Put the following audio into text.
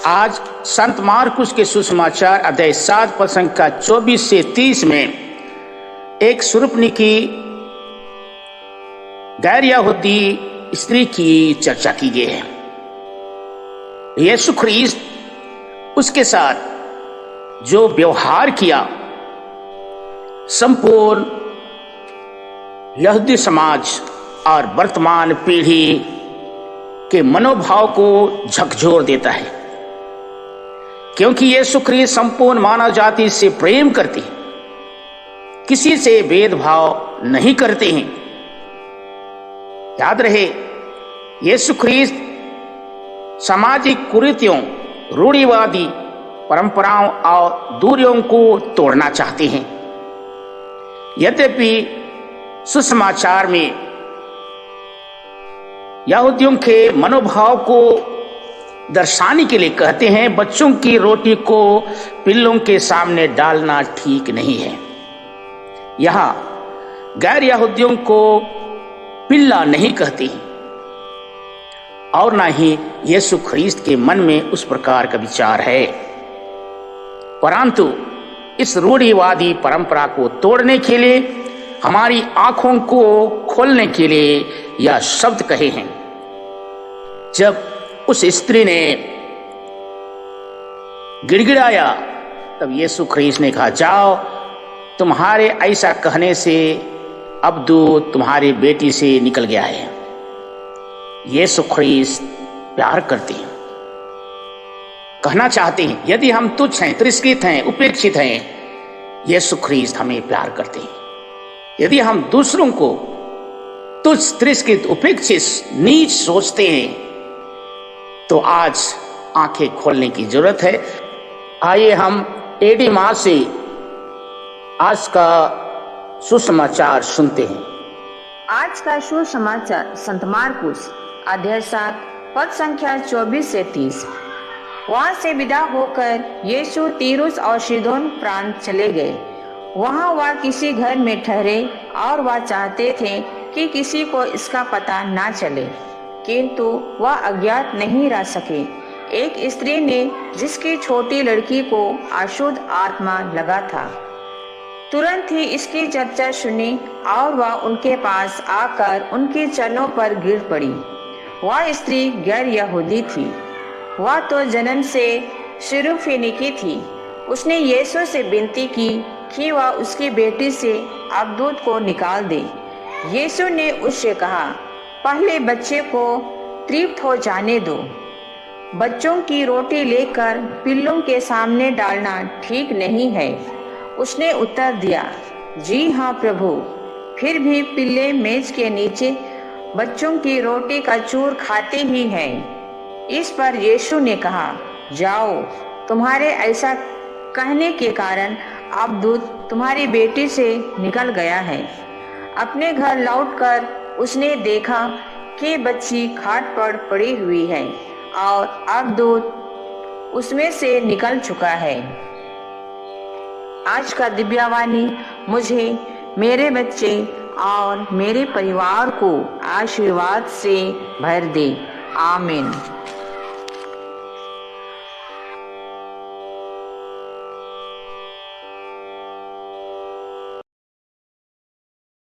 आज संत मार्कुस के सुसमाचार अध्याय 7 पद संख्या 24 से 30 में एक सुरपनिकी गैर यहूदी स्त्री की चर्चा की गई है। यीशु ख्रीस्त उसके साथ जो व्यवहार किया, संपूर्ण यहूदी समाज और वर्तमान पीढ़ी के मनोभाव को झकझोर देता है, क्योंकि यीशु ख्रीस्त संपूर्ण मानव जाति से प्रेम करते हैं, किसी से भेदभाव नहीं करते हैं। याद रहे, यीशु ख्रीस्त सामाजिक कुरीतियों, रूढ़िवादी परंपराओं और दूरियों को तोड़ना चाहते हैं। यद्यपि सुसमाचार में यहूदियों के मनोभाव को दर्शाने के लिए कहते हैं, बच्चों की रोटी को पिल्लों के सामने डालना ठीक नहीं है। यहां गैर यहूदियों को पिल्ला नहीं कहते और ना ही यीशु ख्रीस्त के मन में उस प्रकार का विचार है, परंतु इस रूढ़िवादी परंपरा को तोड़ने के लिए, हमारी आंखों को खोलने के लिए यह शब्द कहे हैं। जब उस स्त्री ने गिड़गिड़ाया, तब यीशु ख्रीस्त ने कहा, जाओ, तुम्हारे ऐसा कहने से अब दूत तुम्हारी बेटी से निकल गया है। यीशु ख्रीस्त प्यार करते हैं, कहना चाहते हैं, यदि हम तुच्छ हैं, तिरस्कृत हैं, उपेक्षित हैं, यीशु ख्रीस्त हमें प्यार करते हैं। यदि हम दूसरों को तुच्छ, तिरस्कृत, उपेक्षित, नीच सोचते हैं, तो आज आंखें खोलने की जरूरत है। आइए हम एडी मां से आज का सुसमाचार सुनते हैं। आज का सुसमाचार संत मार्कुस अध्याय 7 पद संख्या 24 से 30। वहां से विदा होकर यीशु तीरुस और सीदोन प्रांत चले गए। वहां वह किसी घर में ठहरे और वह चाहते थे कि किसी को इसका पता ना चले, किंतु वह अज्ञात नहीं रह सके। एक स्त्री ने, जिसकी छोटी लड़की को अशुद्ध आत्मा लगा था, तुरंत ही इसकी चर्चा सुनी और वह उनके पास आकर उनके चरणों पर गिर पड़ी। वह स्त्री गैर यहूदी थी, वह तो जन्म से सिरुफिनिकी थी। उसने यीशु से विनती की कि वह उसकी बेटी से अबदूत को निकाल दे। यीशु ने उससे कहा, पहले बच्चे को तृप्त हो जाने दो। बच्चों की रोटी लेकर पिल्लों के सामने डालना ठीक नहीं है। उसने उत्तर दिया, जी हाँ प्रभु, फिर भी पिल्ले मेज के नीचे बच्चों की रोटी का चूर खाते ही हैं। इस पर यीशु ने कहा, जाओ, तुम्हारे ऐसा कहने के कारण अबदूत तुम्हारी बेटी से निकल गया है। अपने घर लौटकर उसने देखा कि बच्ची खाट पर पड़ी हुई है और अबदूत उसमें से निकल चुका है। आज का दिव्यवाणी मुझे, मेरे बच्चे और मेरे परिवार को आशीर्वाद से भर दे। आमीन।